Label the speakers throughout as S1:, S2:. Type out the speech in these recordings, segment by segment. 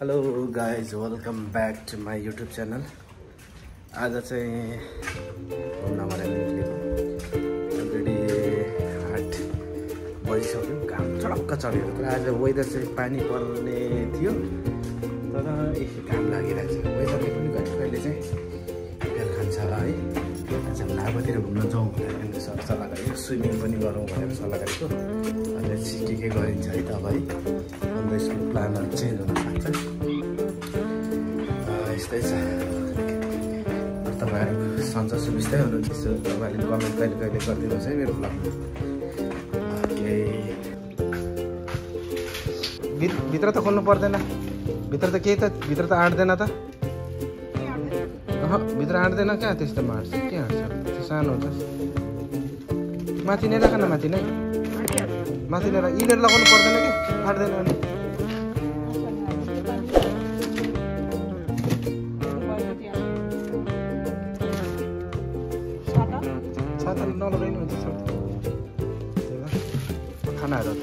S1: Hello guys, welcome back to my YouTube channel. आज चाहिँ घुम्न निक्लेको अलरेडी 8 बजिसक्यो। घाम चडक्क चढेको तर आज वेदर चाहिँ पानी पर्ने थियो तर यसो घाम लागिरहेको छ। वेदरले पनि कहिले चाहिँ फेर खान्छ है। आज लाभातिर घुम्न जाउँ भनेर सल्लाह गरेको, स्विमिङ पनि गरौँ भनेर सल्लाह गरेको। अहिले के गरिन्छ है त अब है। हाम्रो स्कुल प्लानहरू चेन्ज हुन सक्छ, यस्तै छ। तपाईँहरू सन्चो सुविस्तै हुनुहुन्छ, त्यसो तपाईँहरूले कमेन्ट कहिले गरिदिनुहोस् है मेरो ब्लगमा। भित्र त खोल्नु पर्दैन, भित्र त केही त भित्र त आँट्दैन त। भित्र आँट्दैन क्या, त्यस्तोमा आँट्छ के आँट्छ, त्यो सानो हुन्छ। माथि नै राख न, माथि नै यिनीहरू लगाउनु पर्दैन क्या, आँट्दैन अनि। छाता नलगाइनु हुन्छ खानाहरू त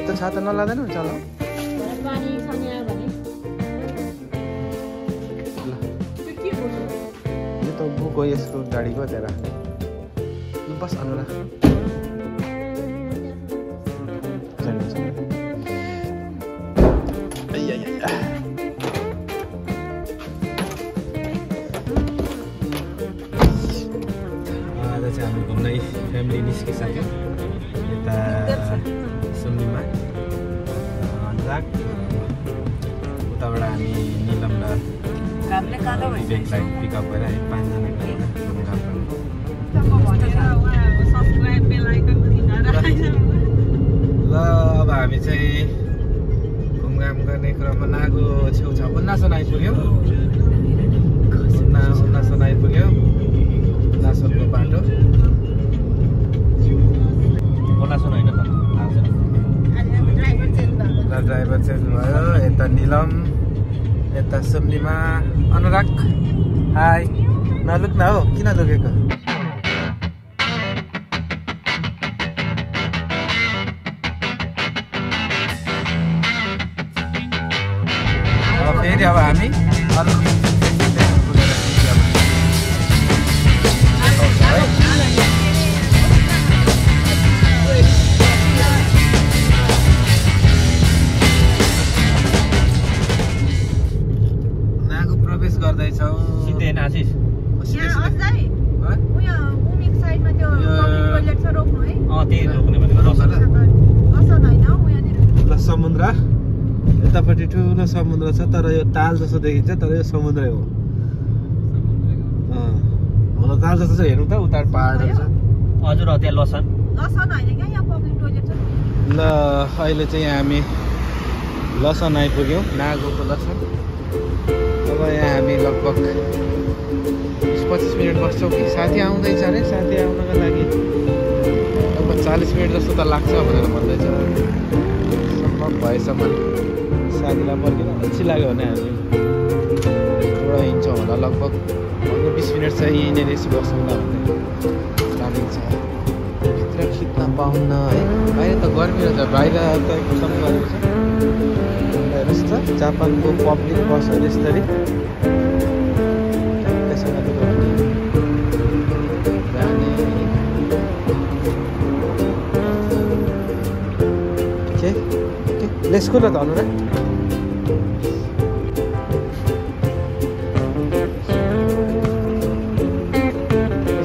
S1: त्यो छाता नलाँदैन हुन्छ होला। यो त बुक हो यसको गाडीको, त्यहाँ राख्ने। बस अनुरा हामी घुम्नै फ्यामिली निस्किसक्यो यता सुम्बीमा अनुराग। उताबाट हामी निलम र विवेकलाई पिकअप गरेर हामी 5 जना ल। अब हामी चाहिँ घुमघाम गर्ने क्रममा नागो छेउछाउ उन्नासन आइपुग्यौँ। नासनको बाटो ड्राइभर चेन्ज भयो। यता निलम, यता सुम्बीमा अनुराग। हाई, नलुक न हो, किन लुकेको? फेरि अब हामी नागो प्रवेश गर्दैछौँ। सिधै नासिस समुद्र यतापट्टि ठुलो समुद्र छ, तर यो ताल जस्तो देखिन्छ, तर यो समुद्रै हो। हुन ताल जस्तो चाहिँ हेर्नु त, उता पहाडहरू छ।
S2: हजुर त्यहाँ लसन
S1: ल अहिले चाहिँ हामी लसन आइपुग्यौँ, नागोको लसन। अब यहाँ हामी लगभग 20-25 मिनट बस्छौँ कि साथी आउँदैछ अरे। साथी आउनको लागि लगभग 40 मिनट जस्तो त लाग्छ भनेर भन्दैछ। सम्भव भएसम्म साथीलाई पर्खेर अल्छी लाग्यो भने हामी एउटा हिँड्छौँ होला। लगभग 15-20 मिनट चाहिँ यहीँनिर यसो बस्नु भन्ने प्लानिङ छ। भित्र खिच्न पाउन्न है, बाहिर त गर्मी रहेछ, बाहिर त एकदम गर्मी छ। हेर्नुहोस् त जापानको पब्लिक बसहरू यसरी लेट्स गो न त अनुराग।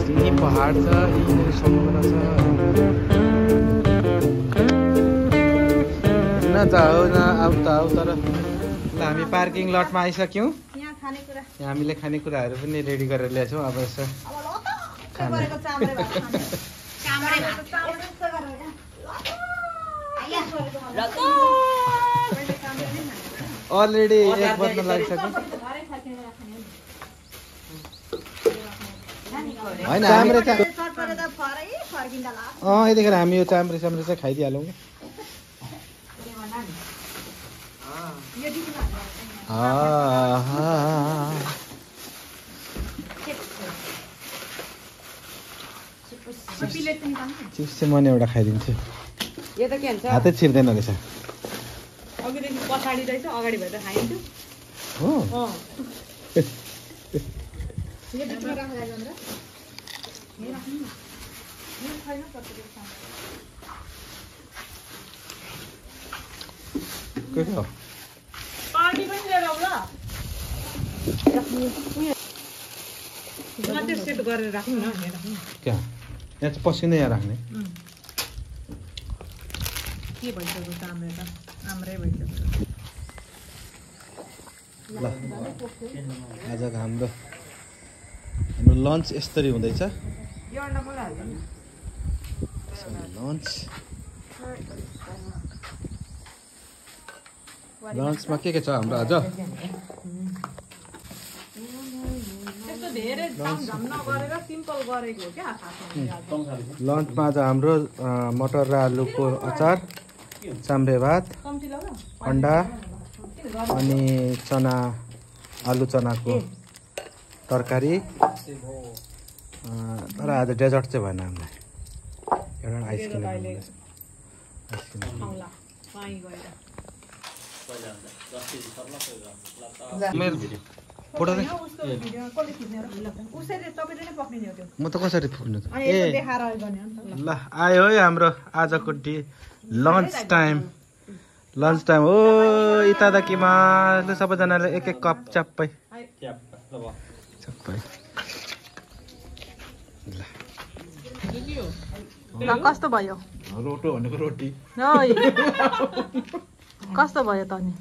S1: यहीँ पहाड छ, यहीँनिर समुद्र छ। न त हो न आऊ त आऊ। तर ल हामी पार्किङ लटमा आइसक्यौँ। यहाँ हामीले खानेकुराहरू पनि रेडी गरेर ल्याएछौँ। अब यसो अलरेडी 1 बज्न लागिसक्यो होइन। यतिखेर हामी यो चाम्रे चाहिँ खाइदिइहालौँ। चिप्स चाहिँ म नि एउटा खाइदिन्छु
S3: यो त के भन्छ
S1: हातै छिर्दैन रहेछ
S3: अघिदेखि पछाडि रहेछ अगाडि भएर खाइन्थ्यो
S1: हो
S3: यो बिचमा राख्दा जान्छ यो राख्नु न यो छैन कतिले खान्छ
S1: के हो
S3: पानी पनि लिएर आऊ ल मात्र सेट गरेर राख्नु न यहाँ राख्नु
S1: क्या यहाँ चाहिँ पसिनै यहाँ राख्ने
S3: के भइसक्यो त आम्रै भइसक्यो
S1: ल आजको हाम्रो लन्च यसरी हुँदैछ
S3: यो अन्डा मलाई हाल्नु
S1: लन्च लन्चमा के छ हाम्रो आज
S3: त्यस्तो धेरै झमझम नगरेर सिम्पल गरेको हो क्या
S1: लन्चमा आज हाम्रो मटर र आलुको अचार चाम्रे भात
S3: कम्ती लगा
S1: अन्डा अनि चना आलु चनाको तरकारी तर आज डेजर्ट चाहिँ भएन हामीलाई एउटा आइसक्रिम
S3: खाउँला पानी गएर
S1: मेरो फोटो
S3: उसको भिडियो कसले खिच्ने र उसैले तपाईले नै पक्रिने हो त्यो
S1: म त कसरी पुग्नु त
S3: अनि यसो देखाएर गर्ने हो नि त
S1: ल आयो है हाम्रो आजको लन्च टाइम हो इतादाकीमा सबैजनाले एक एक कप च्याप्पै
S3: ल कस्तो भयो
S1: रोटो भनेको रोटी
S3: कस्तो भयो त अनि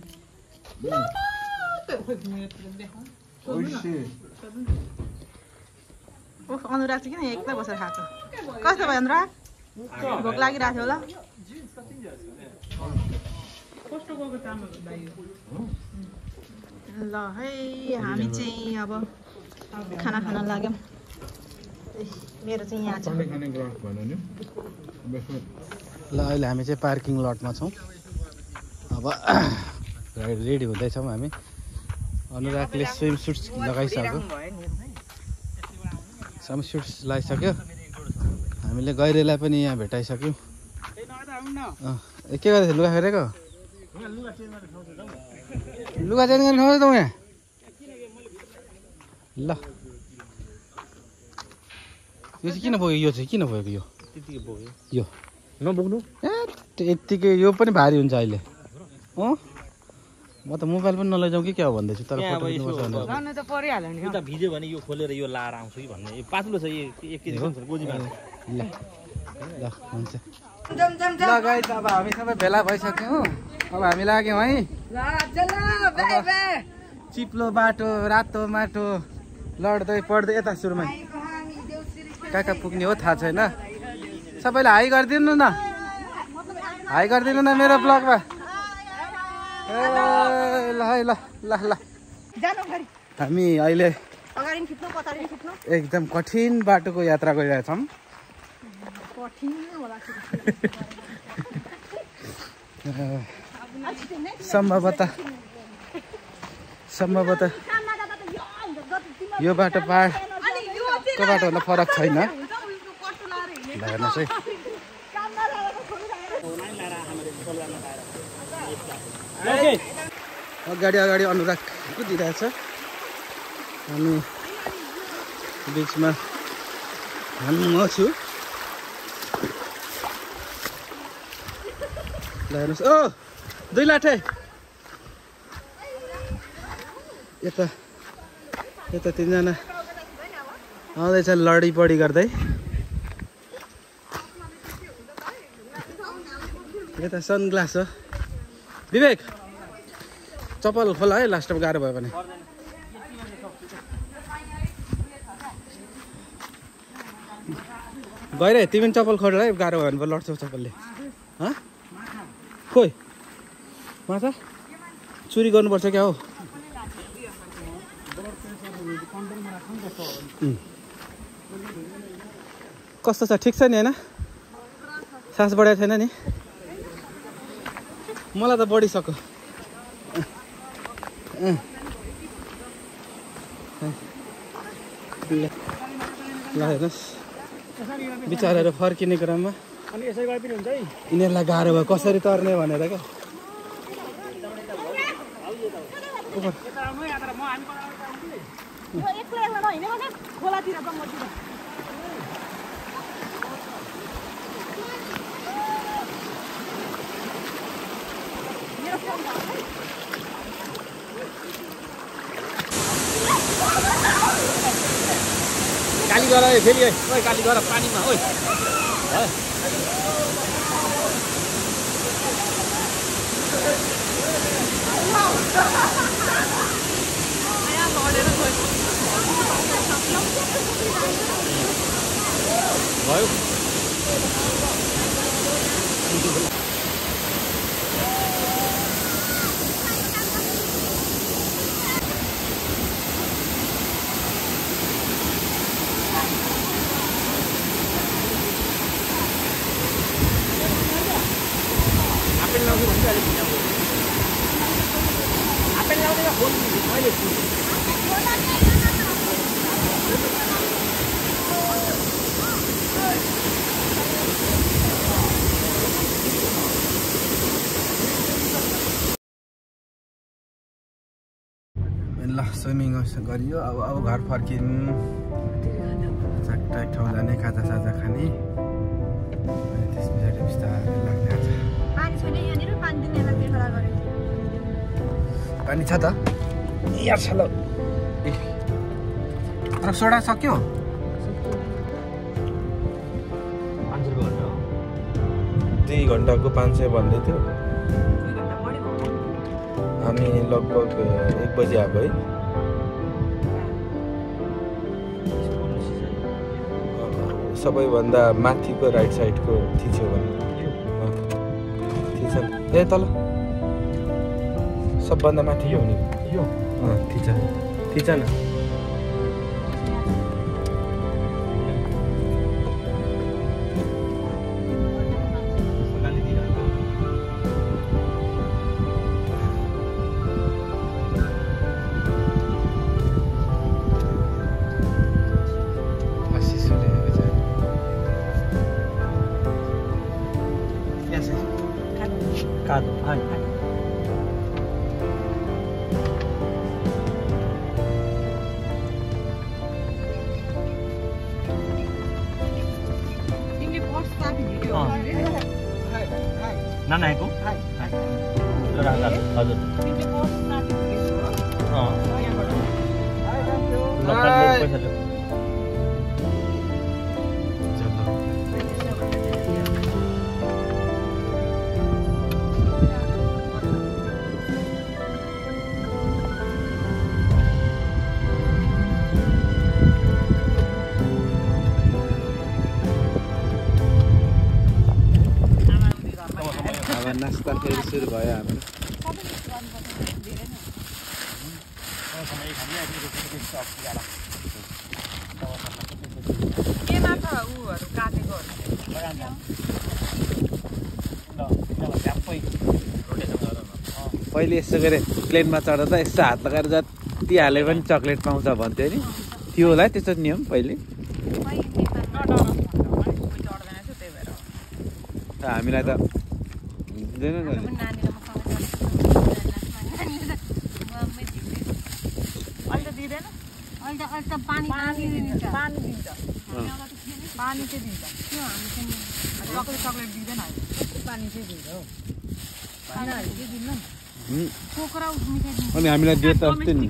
S3: अनुराग चाहिँ किन एक्लै बसेर खाएको कस्तो भयो अनुराग भोक लागिरहेको थियो होला ल है हामी चाहिँ अब खाना खान लाग्यौँ मेरो चाहिँ यहाँ छ
S1: ल अहिले हामी चाहिँ पार्किङ लटमा छौँ अब रेडी हुँदैछौँ हामी अनुरागले स्विम सुट्स लगाइसक्यो लगाइसक्यो हामीले गैरेलाई पनि यहाँ भेटाइसक्यौँ के गर्दैछ लुगा फेरेको लुगा चेन्ज गर्ने ठाउँ त यहाँ ल यो चाहिँ किन बोक्यो यो चाहिँ किन बोकेको यो
S2: नबोक्नु
S1: यत्तिकै यो पनि भारी हुन्छ अहिले अँ म त मोबाइल पनि नलैजाउँ कि क्या हो भन्दैछु तर
S3: त परिहाल्यो नि
S2: उता भिज्यो भने यो खोलेर यो लाएर आउँछु कि भन्ने पातलो छ एक केजी गोजीमा
S1: ल हुन्छ ल गाइस अब हामी सबै भेला भइसक्यौँ अब हामी लाग्यौँ है चिप्लो बाटो रातो माटो लड्दै पढ्दै यता सुरुमा कहाँ कहाँ पुग्ने हो थाहा छैन सबैले हाई गरिदिनु न हाई गरिदिनु न मेरो ब्लगमा ल है ल ल ल हामी अहिले एकदम कठिन बाटोको यात्रा गरिरहेछौँ सम्भवतः यो बाटो पहाडको बाटोभन्दा फरक छैन हेर्नुहोस् है अगाडि अनुराग कुदिरहेछ अनि बिचमा म छु ल हेर्नुहोस् ओ दुई लाठे यता तिनजना आउँदैछ लडी पडी गर्दै यता सनग्लास हो विवेक चप्पल खोला है लास्टमा गाह्रो भयो भने गएर तिमी चप्पल खोल है गाह्रो भयो भने लड्छौ चप्पलले खोइ माछा चुरी गर्नुपर्छ क्या हो कस्तो छ ठिक छ नि होइन सास बढाएको छैन नि मलाई त बढिसक्यो ल हेर्नुहोस् बिचराहरू फर्किने क्रममा
S4: अनि यसै गए पनि हुन्छ है
S1: यिनीहरूलाई गाह्रो भयो कसरी तर्ने भनेर क्या
S3: खोलातिर बङ्गलतिर
S2: काली गर फेरि ओइ काली गर पानीमा ओइ भयो आपेल लाउँछु भन्छ अहिले भिजाउँछु आपेल लाउँदै फोन मैले
S1: ल स्विमिङ गरियो अब घर फर्किनु चाकटाक ठाउँ जाने खाजासाजा खाने अनि त्यस पछाडि बिस्तारै लाग्ने आज
S3: पानी छैन यहाँनिर पानी दिनेलाई देखा गरे
S1: पानी छ त यार छ ल तर सोडा सक्यो
S2: 500 रुपैयाँ हो
S1: 2 घन्टाको 500 भन्दै थियो हामी लगभग 1 बजे आएको है सबैभन्दा माथिको राइट साइडको थिच्यो भने थिच ए तल सबभन्दा माथि यो हुने
S2: यो
S1: थिच थिच न
S2: कादो हाय नानाको हजुर पैसा
S1: नास्ता फेरि सुरु भयो हाम्रो पहिले यसो गरे प्लेनमा चढ्दा यसो हात लगाएर जति हाले पनि चक्लेट पाउँछ भन्थ्यो नि थियो होला त्यस्तो नियम पहिले हामीलाई त अनि हामीलाई दियो त अस्ति नि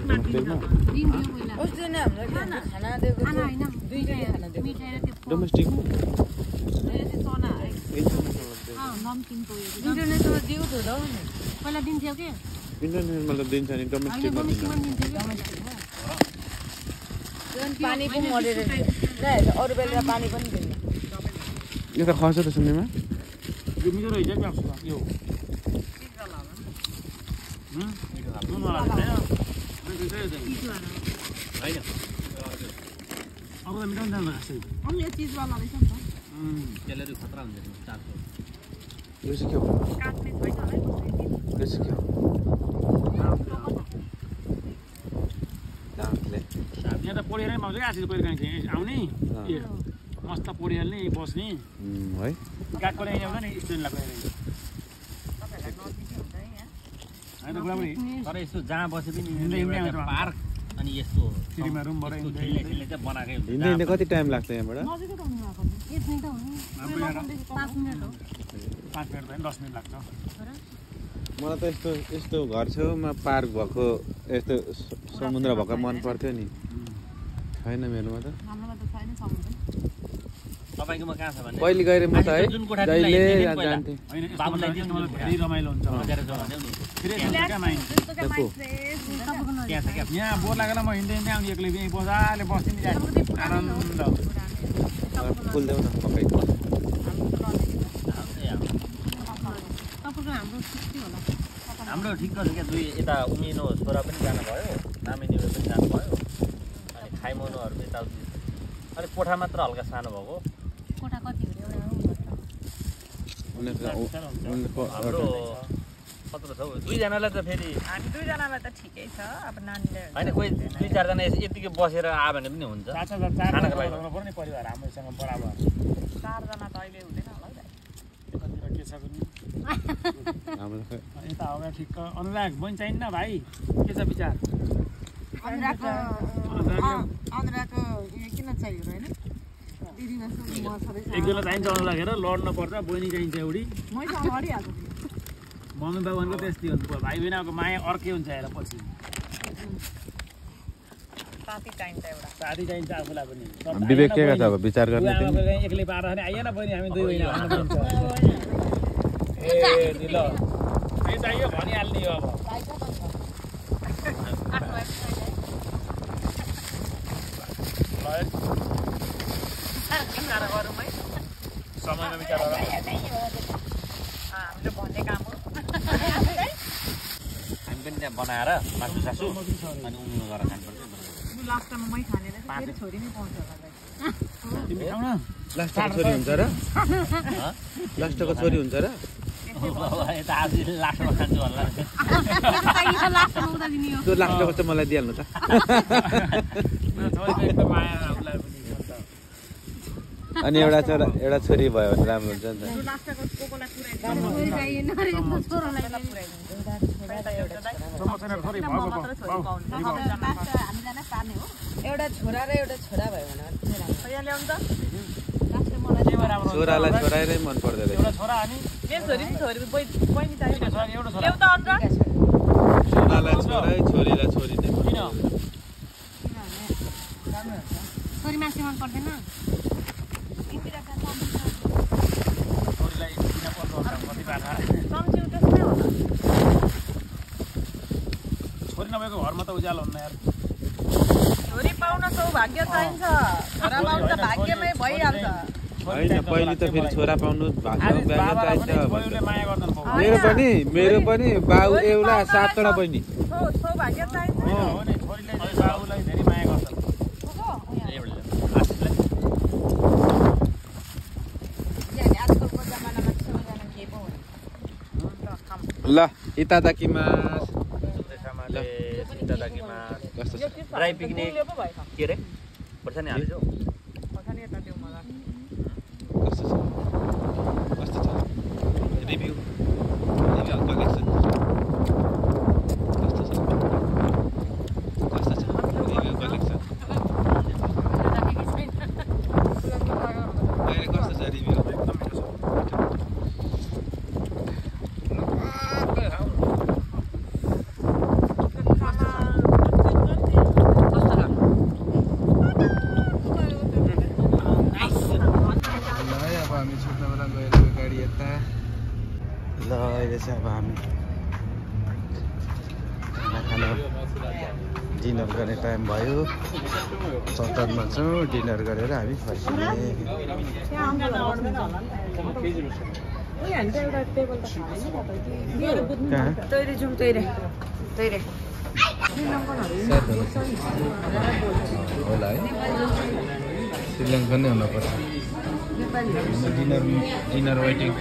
S1: डोमेस्टिक इन्टरनेटमा त दिन्छ नि डोमेस्टिकमा
S3: पानी पनि मरेर अरू बेला पानी पनि दिन्छ
S1: यो त खर्च त सुन्नेमा
S2: खतरा हुन्छ 400
S1: यो चाहिँ के हो यो चाहिँ के हो
S4: यहाँ त पढेरै पाउँछ क्या आशिष पढेर काहीँ आउने मस्त पोडिहाल्ने बस्ने
S1: है
S4: काठको ल्याइने आउँछ नि स्टुडेन्टलाई गएर होइन बुढाबुढी
S2: तर यस्तो जहाँ बसे पनि
S4: हिँड्दै हिँड्दै आउँछ
S2: पार्क अनि यस्तो
S4: सिँढीमा रुमबाट
S2: खेल्ने चाहिँ बनाएकै हुन्छ
S1: हिँड्दै हिँड्दै कति टाइम लाग्छ यहाँबाट
S3: नजिकै त हुनु भएको नि 1 मिनेट हुनु 5 मिनेट हो
S4: 5 मिनट भयो 10 मिनट लाग्छ
S1: मलाई त यस्तो घर छेउमा पार्क भएको यस्तो समुद्र भएको मन पर्थ्यो नि छैन मेरोमा त
S3: हाम्रोमा त छैन समुद्र
S2: तपाईँकोमा कहाँ छ भने
S1: पहिले गएर म त है
S2: जुन कोठा
S1: जहिले
S2: जान्थेँ
S1: जान्थेँ
S4: होइन
S2: बाबुलाई
S4: बाबुलाई मलाई धेरै रमाइलो हुन्छ
S2: बजाएर जाउँ भन्यो नि
S4: क्या माइन
S2: त्यहाँ छ क्या
S4: यहाँ बोर लागेर म हिँड्दै हिँड्दै आउने एक्लै यहीँ बजारले बस्दै नि जाने आनन्द
S1: फुल देऊ न पकाइको
S2: हाम्रो ठिक छ क्या दुई यता उमिनो छोरा पनि जानुभयो नामिनीहरू पनि जानुभयो अनि खाइमोनोहरू पनि यताउति अलिक कोठा मात्र हल्का सानो भएको
S3: कोठा कति हो
S2: हाम्रो कत्रो छ हौ दुईजनालाई त फेरि
S5: हामी दुईजनालाई त ठिकै छ अब नानीले
S2: होइन कोही दुई चारजना यतिकै बसेर आयो भने पनि हुन्छ खानाको लागि
S4: पर्ने परिवार हामीसँग बराबर
S5: 4 जना त अहिले हुँदैन होला है
S4: कतिवटा के छ भने
S1: हाम्रो
S4: यता होगा ठिक्क अनुराग बहिनी चाहिन्न भाइ के छ विचार
S5: अनुरागको किन चाहियो र होइन दिदीमा म सबै
S4: एक बेला चाहिन्छ अनुराग हेर लड्न पर्छ बहिनी चाहिन्छ एउटी
S5: मैसँग लडिहाल्छु
S4: मम्मी बाबुको त्यस्तै हुन्छ भाइ बहिनीको माया अर्कै हुन्छ हेर पछि
S5: साथी चाहिन्छ एउटा
S4: साथी चाहिन्छ आफूलाई पनि
S1: विवेक के गर्छ अब विचार गर्ने तिमी
S4: एक्लै पाएर नि आइएन बहिनी हामी दुई बहिनी ए दिलो यो चाहियो भनिहाल्ने हो अब
S5: विचार गरौँ है
S4: समयमा विचार गर
S5: हामीले भन्ने काम हो
S2: हामी पनि त्यहाँ बनाएर मासु सासु अनि उम्नु गरेर खानुपर्छ
S5: लास्टमा मै खाने रहेछ फेरि छोरी नै पाउँछ होला
S4: तिमी खाऊ न
S1: लास्टको छोरी हुन्छ र लास्टको छोरी हुन्छ र
S2: यता आज लास्टमा खान्छु होला
S1: त्यो लास्टको चाहिँ मलाई दिइहाल्नु त
S4: छोरीको एकदम माया आफूलाई पनि
S1: अनि एउटा छोरी भयो भने राम्रो हुन्छ नि त
S5: लास्टको कोकोलाई
S4: प्रमोसनर छोरी भयो
S5: एउटा छोरा र एउटा छोरा भयो भने यहाँ ल्याउनु त
S1: छोरालाई छोरारै मन पर्दैन
S4: एउटा छोरा अनि
S5: मेरो छोरी पनि छोरी बहिनी चाहियो
S4: एउटा छोरा
S5: ल्याउ त अनुराग
S1: छोरालाई छोरै छोरीलाई छोरी नै
S4: किन
S3: छोरी मान्छे मन पर्दैन
S4: छोरीलाई किन पर्छ कति बाधा
S5: सम्झिउ त्यस्तै होला
S4: छोरी नभएको घरमा त उज्यालो हुन्न यार
S5: छोरी पाउन सौभाग्य चाहिन्छ छोरा पाउनु त भाग्यमै भइहाल्छ
S1: होइन पहिले त फेरि छोरा पाउनु भाग्य चाहिन्छ
S4: छोरीले माया गर्दैन बाउ
S1: मेरो पनि बाउ एउटा 7 वटा बहिनी
S5: सौभाग्य चाहिन्छ
S4: हो नि छोरीले चाहिँ बाउलाई धेरै माया गर्छ
S5: आजकलको जमानामा सबैजना के पो हुन्छ
S1: ल इतादाकिमास कस्तो छ
S2: ड्राई पिकनिक के अरे खोर्सानी हाल्छौ
S1: कस्तो छ रिभ्यू कलेक्सन कस्तो छ रिभ्यू कलेक्सन अहिले कस्तो छ रिभ्यू ल अहिले चाहिँ अब हामी खाना डिनर गर्ने टाइम भयो चौतारमा छौँ डिनर गरेर हामी फर्किने होला है श्रीलङ्कन नै हुनुपर्छ डिनर वेटिङ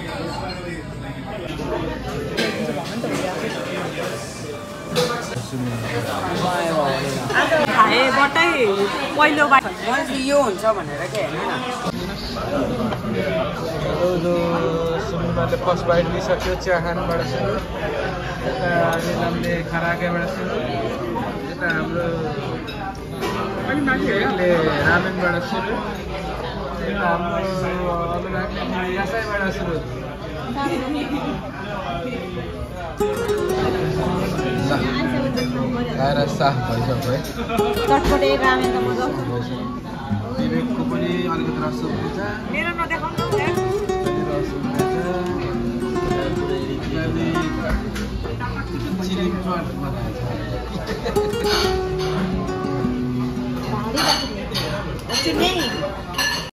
S5: खाएबाटै पहिलो
S6: यो हुन्छ भनेर के होइन
S1: सुनिमाले फर्स्ट बाइट लिइसक्यो चिया खानुबाट सुरु यता निलमले खराकेबाट सुरु यता हाम्रो ले रामेनबाट सुरु यता हाम्रो अनुरागले यासाईबाट सुरु खाएर साफ भइसक्यो है
S3: चटपटे रामेन त मजा
S1: विवेकको पनि अलिकति रस हुन्छ
S5: मेरो नदेखाउनु
S1: चिली चट बनाएको छ